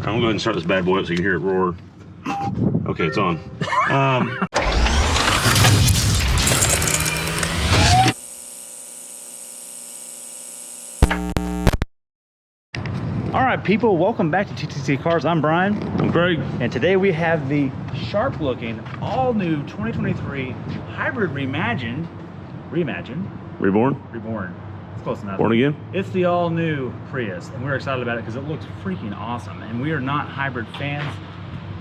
I'm gonna go ahead and start this bad boy up so you can hear it roar. Okay, it's on. All right, people, welcome back to TTC Cars. I'm Brian. I'm Craig. And today we have the sharp looking, all new 2023 hybrid reimagined. Reborn. It's close enough. Born again? It's the all new Prius, and we're excited about it because it looks freaking awesome. And we are not hybrid fans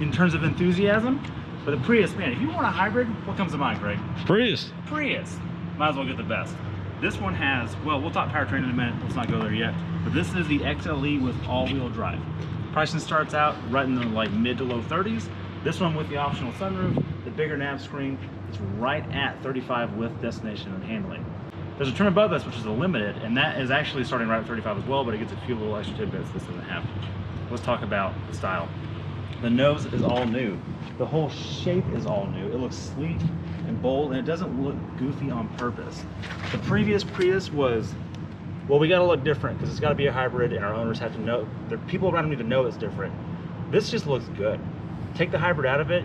in terms of enthusiasm, but the Prius, man, if you want a hybrid, what comes to mind, Craig? Prius. Might as well get the best. This one has, well, we'll talk powertrain in a minute. Let's not go there yet. But this is the XLE with all-wheel drive. Pricing starts out right in the mid to low 30s. This one with the optional sunroof, the bigger nav screen, is right at 35 with destination and handling. There's a trim above this, which is a limited, and that is actually starting right at 35 as well, but it gets a few little extra tidbits this doesn't have. Let's talk about the style. The nose is all new. The whole shape is all new. It looks sleek and bold, and it doesn't look goofy on purpose. The previous Prius was, well, we gotta look different because it's gotta be a hybrid and our owners have to know, the people around them need to know it's different. This just looks good. Take the hybrid out of it,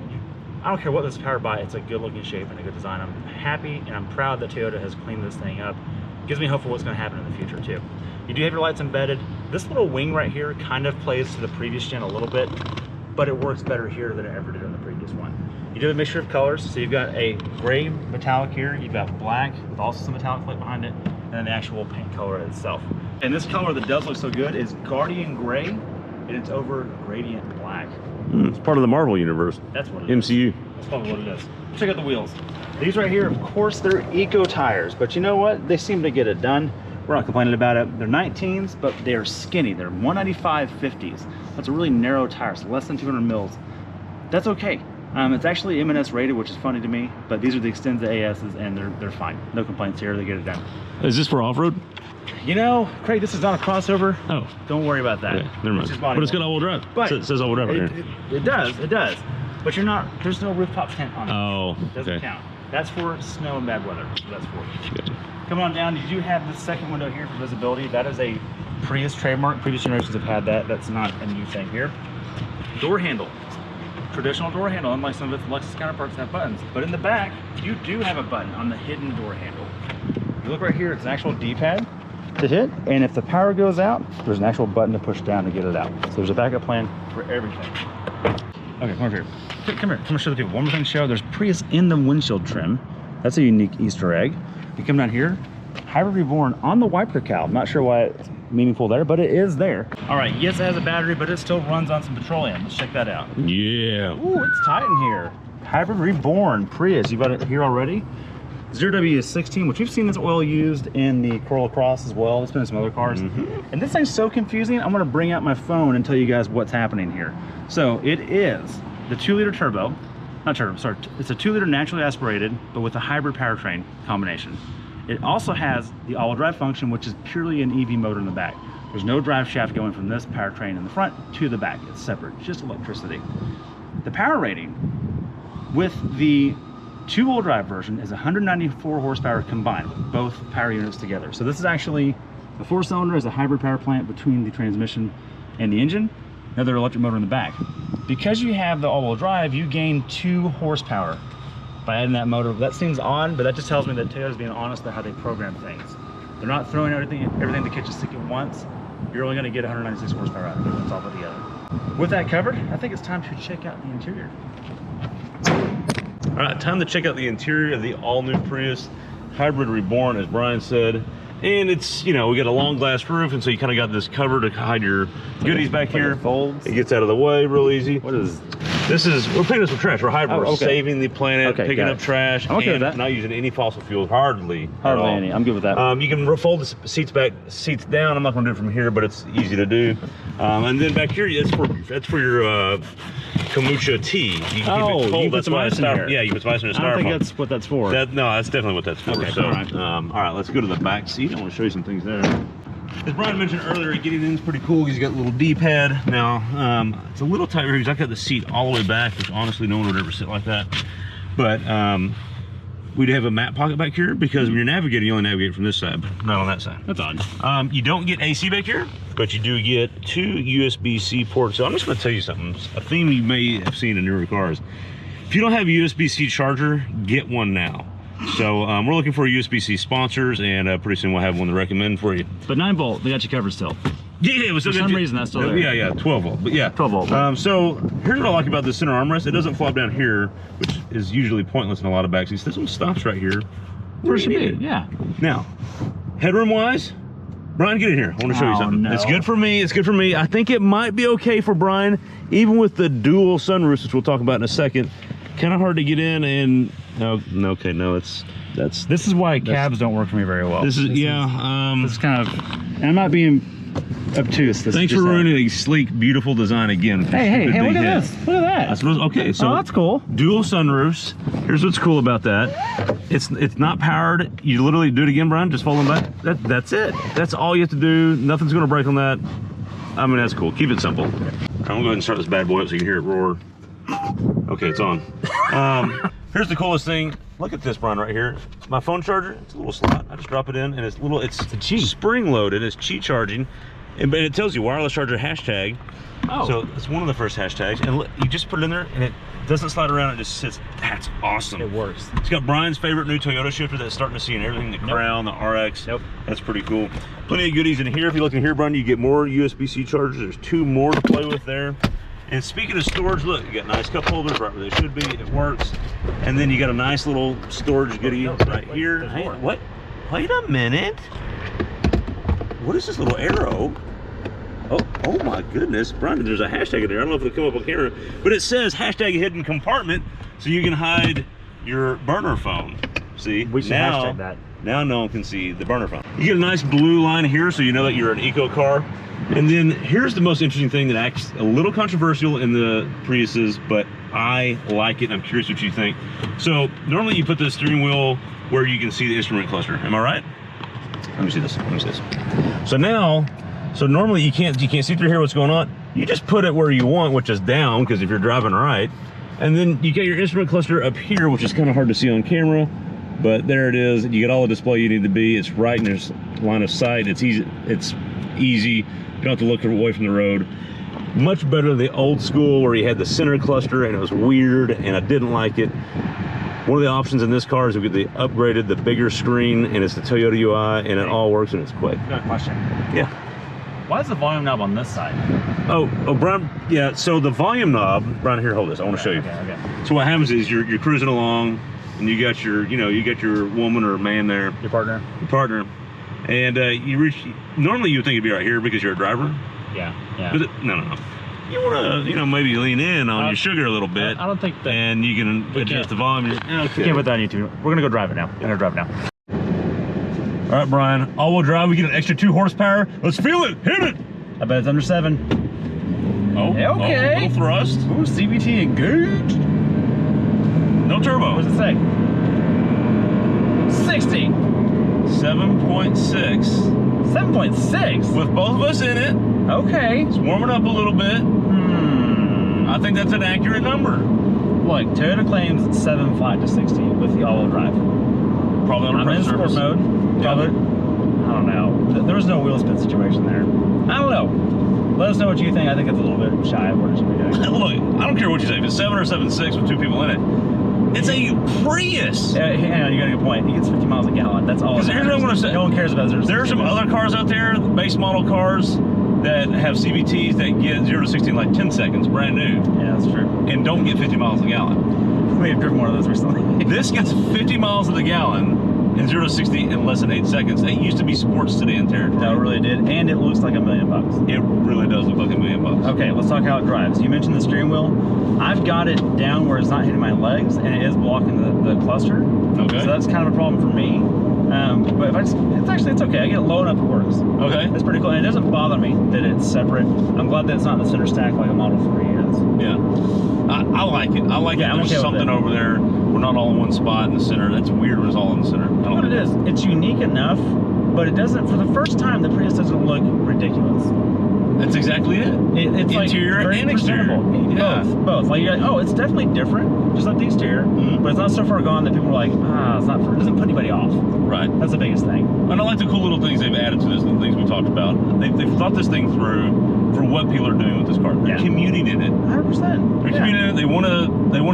I don't care what this is powered by, it's a good looking shape and a good design. I'm happy and I'm proud that Toyota has cleaned this thing up. Gives me hope for what's gonna happen in the future too. You do have your lights embedded. This little wing right here kind of plays to the previous gen a little bit, but it works better here than it ever did on the previous one. You do have a mixture of colors, so you've got a gray metallic here, you've got black with also some metallic flake behind it, and then the actual paint color itself. And this color that does look so good is Guardian Gray, and it's over Gradient Black. It's part of the Marvel universe. That's what it is. MCU. That's probably what it is. Check out the wheels. These right here, of course, they're eco tires, but you know what? They seem to get it done. We're not complaining about it. They're 19s, but they're skinny. They're 195 50s. That's a really narrow tire, so less than 200 mils. That's okay. It's actually M&S rated, which is funny to me, but these are the Extended ASs, and they're fine. No complaints here. They get it done. Is this for off-road? You know, Craig, this is not a crossover. Oh. Don't worry about that. Okay, never mind. But it's got all-wheel drive. But it says all-wheel drive right here. It does. But you're not, there's no rooftop tent on it. Oh, It doesn't count. That's for snow and bad weather. So that's for you. Gotcha. Coming on down, you do have the second window here for visibility. That is a Prius trademark. Previous generations have had that. That's not a new thing here. Door handle. Traditional door handle, unlike some of its Lexus counterparts have buttons. But in the back, you do have a button on the hidden door handle. You look right here, it's an actual D-pad to hit, and if the power goes out, there's an actual button to push down to get it out. So there's a backup plan for everything. Okay, come over here. Come here, show the people. One more thing to show, there's Prius in the windshield trim. That's a unique Easter egg. You come down here, hybrid reborn on the wiper cowl. I'm not sure why it's meaningful there, but it is there. All right, yes, it has a battery, but it still runs on some petroleum. Let's check that out. Yeah. Ooh, it's tight in here. Hybrid reborn Prius. You've got it here already. 0W is 16, which we've seen this oil used in the Corolla Cross as well. It's been in some other cars. And this thing's so confusing, I'm gonna bring out my phone and tell you guys what's happening here. So it is the 2-liter turbo, it's a 2-liter naturally aspirated, but with a hybrid powertrain combination. It also has the all-wheel drive function, which is purely an EV motor in the back. There's no drive shaft going from this powertrain in the front to the back. It's separate, just electricity. The power rating with the 2-wheel drive version is 194 horsepower combined with both power units together. So this is actually a 4-cylinder as a hybrid power plant between the transmission and the engine, another electric motor in the back. Because you have the all-wheel drive, you gain 2 horsepower by adding that motor. That seems odd, but that just tells me that Toyota's being honest about how they program things. They're not throwing everything to kitchen sink at once. You're only gonna get 196 horsepower out of it. That's all put together. With that covered, I think it's time to check out the interior. All right, time to check out the interior of the all-new Prius hybrid reborn, as Brian said. And it's, you know, we got a long glass roof, and so you kind of got this cover to hide your goodies back here. Folds. It gets out of the way real easy. What is this? We're picking up some trash. We're hybrid. We're saving the planet, picking up trash, I'm okay with and that. not using any fossil fuels, hardly any. I'm good with that. You can fold the seats down. I'm not going to do it from here, but it's easy to do. And then back here, that's for your kombucha tea. You keep it cold. You put some ice in here. Yeah, you put some ice in a styrofoam. I don't think that's what that's for. No, that's definitely what that's for. Okay, so, all right. All right, let's go to the back seat. I want to show you some things there. As Brian mentioned earlier, getting in is pretty cool. He's got a little D-pad. Now, it's a little tight here because I've got the seat all the way back, which honestly no one would ever sit like that. But we have a map pocket back here because when you're navigating, you only navigate from this side, not on that side. That's odd. You don't get AC back here, but you do get 2 USB-C ports. So I'm just gonna tell you something, a theme you may have seen in newer cars. If you don't have a USB-C charger, get one now. So we're looking for USB-C sponsors, and pretty soon we'll have one to recommend for you. But 9 volt, they got you covered still. Yeah, it was for some reason that's still there. Yeah, 12 volt, but yeah. 12 volt. So here's what I like about this center armrest. It doesn't flop down here, which is usually pointless in a lot of backseats. This one stops right here. Where it should be, yeah. Now, headroom wise, Brian, get in here. I want to show you something. No. It's good for me. It's good for me. I think it might be okay for Brian, even with the dual sunroofs, which we'll talk about in a second. Kind of hard to get in, and this is why cabs don't work for me very well. This is kind of, and I'm not being obtuse. Thanks for ruining a sleek, beautiful design again. Hey, look at this. Look at that. Okay, so that's cool. Dual sunroofs. Here's what's cool about that. It's not powered. You literally do it again, Brian. Just fold them back. That's it. That's all you have to do. Nothing's gonna break on that. I mean, that's cool. Keep it simple. I'm gonna go ahead and start this bad boy up so you can hear it roar. Okay, it's on. Here's the coolest thing. Look at this, Brian, right here. My phone charger, it's a little slot. I just drop it in, and it's spring loaded. It's Qi charging, but it tells you wireless charger hashtag. Oh. So it's one of the first hashtags, and look, you just put it in there, and it doesn't slide around. It just sits. That's awesome. It works. It's got Brian's favorite new Toyota shifter that's starting to see in everything. The Crown, the RX. Nope. That's pretty cool. Plenty of goodies in here. If you look in here, Brian, you get more USB-C chargers. There's 2 more to play with there. And speaking of storage, look, you got nice cup holders right where they should be. It works. And then you got a nice little storage goodie right here. Hey, what? Wait a minute. What is this little arrow? Oh my goodness, Brian, there's a hashtag in there. I don't know if it'll come up on camera, but it says hashtag hidden compartment, so you can hide your burner phone. See? We should hashtag that. Now no one can see the burner phone. You get a nice blue line here, so you know that you're an eco car. And then here's the most interesting thing that acts a little controversial in the Priuses, but I like it, and I'm curious what you think. So normally you put the steering wheel where you can see the instrument cluster. Am I right? Let me see this. So normally you can't see through here what's going on. You just put it where you want, which is down, because if you're driving right. And then you get your instrument cluster up here, which is kind of hard to see on camera, but there it is. You get all the display you need to be. It's right in this line of sight. It's easy. You don't have to look away from the road. Much better than the old school where you had the center cluster and it was weird and I didn't like it. One of the options in this car is we get the upgraded, the bigger screen, and it's the Toyota UI, and it all works and it's quick. Got a question. Yeah. Why is the volume knob on this side? Oh, Brian, yeah, so the volume knob, Brian, here, hold this, I want to show you. Okay. So what happens is you're cruising along and you got your, you got your woman or man there. Your partner. And you reach, normally you would think it'd be right here because you're a driver. Yeah. But no. You want to, maybe lean in on your sugar a little bit. I don't think that. And you can adjust the volume. Okay. We can't put that on YouTube. We're going to go drive it now. I'm going to drive it now. All right, Brian, all-wheel drive, we get an extra 2 horsepower. Let's feel it, hit it. I bet it's under 7. Oh, okay. A little thrust. Ooh, CVT engaged. No turbo. What does it say? 60. 7.6. 7.6? With both of us in it. Okay. It's warming up a little bit. I think that's an accurate number. Look, Toyota claims 7.5 to 60 with the all-wheel drive. Probably on a I'm in sport mode. Probably. I don't know. There was no wheel spin situation there. I don't know. Let us know what you think. I think it's a little bit shy of what it should be doing. Look, I don't care what you say. If it's 7 or 7.6 with 2 people in it, it's a Prius. Hang on, you got a good point. He gets 50 miles a gallon. That's all. Because here's what I want to say. No one cares about 0 to 60. There are some other cars out there, base model cars, that have CVTs that get 0 to 60 in like 10 seconds, brand new. Yeah, that's true. And don't get 50 miles a gallon. We have driven one of those recently. This gets 50 miles to the gallon and 0 to 60 in less than 8 seconds. It used to be sports sedan territory. No, it really did. And it looks like $1 million. It really does look like $1 million. Okay, let's talk how it drives. You mentioned the steering wheel. I've got it down where it's not hitting my legs and it is blocking the cluster. Okay. So that's kind of a problem for me. But if it's okay. I get it low enough, it works. Okay. It's pretty cool. And it doesn't bother me that it's separate. I'm glad that it's not in the center stack like a Model 3 is. Yeah. I like it. I like it. There's okay something over there. We're not all in one spot in the center. That's weird when it's all in the center. I don't What it is, it's unique enough, but it doesn't, for the first time, the Prius doesn't look ridiculous. That's exactly it. It's Interior like very and exterior. presentable. Yeah. Both. Like, you're like, oh, it's definitely different, just like the exterior, but it's not so far gone that people are like, it's not. It doesn't put anybody off. Right. That's the biggest thing. And I like the cool little things they've added to this, the things we talked about. They've thought this thing through for what people are doing with this car. They're commuting in it. 100%. They're commuting in it. They want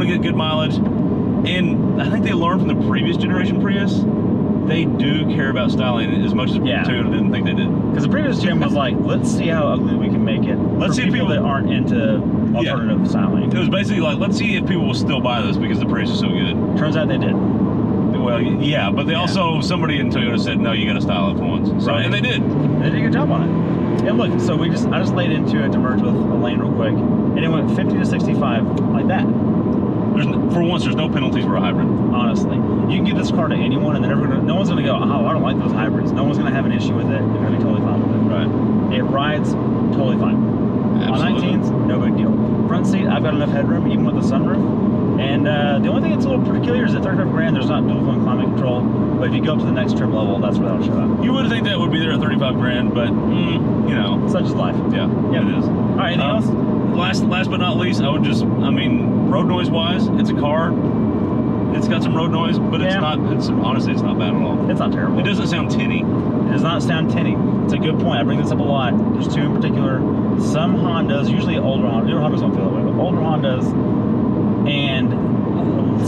to get good mileage, and I think they learned from the previous generation Prius. They do care about styling as much as Toyota didn't think they did. Because the previous gen was like, let's see how ugly we can make it. Let's see if people that aren't into alternative styling. It was basically like, let's see if people will still buy this because the Prius is so good. Turns out they did. Well, yeah, but they also, somebody in Toyota said, no, you got to style it for once. So, and they did. They did a good job on it. And look, so I just laid into it to merge with a lane real quick, and it went 50 to 65 like that. For once, there's no penalties for a hybrid. Honestly, you can give this car to anyone, and no one's gonna go, oh, I don't like those hybrids. No one's gonna have an issue with it. They're gonna be totally fine with it. Right. It rides totally fine. Absolutely. On 19s, no big deal. Front seat, I've got enough headroom, even with the sunroof. And the only thing that's a little peculiar is at 35 grand, there's not dual zone climate control. But if you go up to the next trim level, that's where that'll show up. You would think that would be there at 35 grand, but you know, such is life. Yeah, it is. All right, anything else? Last but not least, I mean, road noise wise, it's a car. It's got some road noise, but it's not. Honestly, it's not bad at all. It's not terrible. It doesn't sound tinny. It does not sound tinny. It's a good point. I bring this up a lot. There's two in particular. Some Hondas, usually older Hondas, newer Hondas don't feel that way, but older Hondas and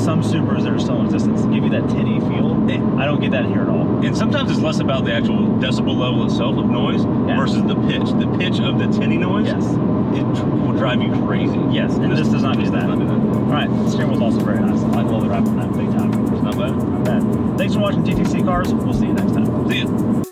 some Subarus that are still in existence give you that tinny feel. I don't get that here at all. And sometimes it's less about the actual decibel level itself of noise versus the pitch. The pitch of the tinny noise, it will drive you crazy. Yes, and this does not do that. All right, the steering wheel's also very nice. I like all the wrap on that big time. It's not bad. Not bad. Thanks for watching TTC Cars. We'll see you next time. See ya.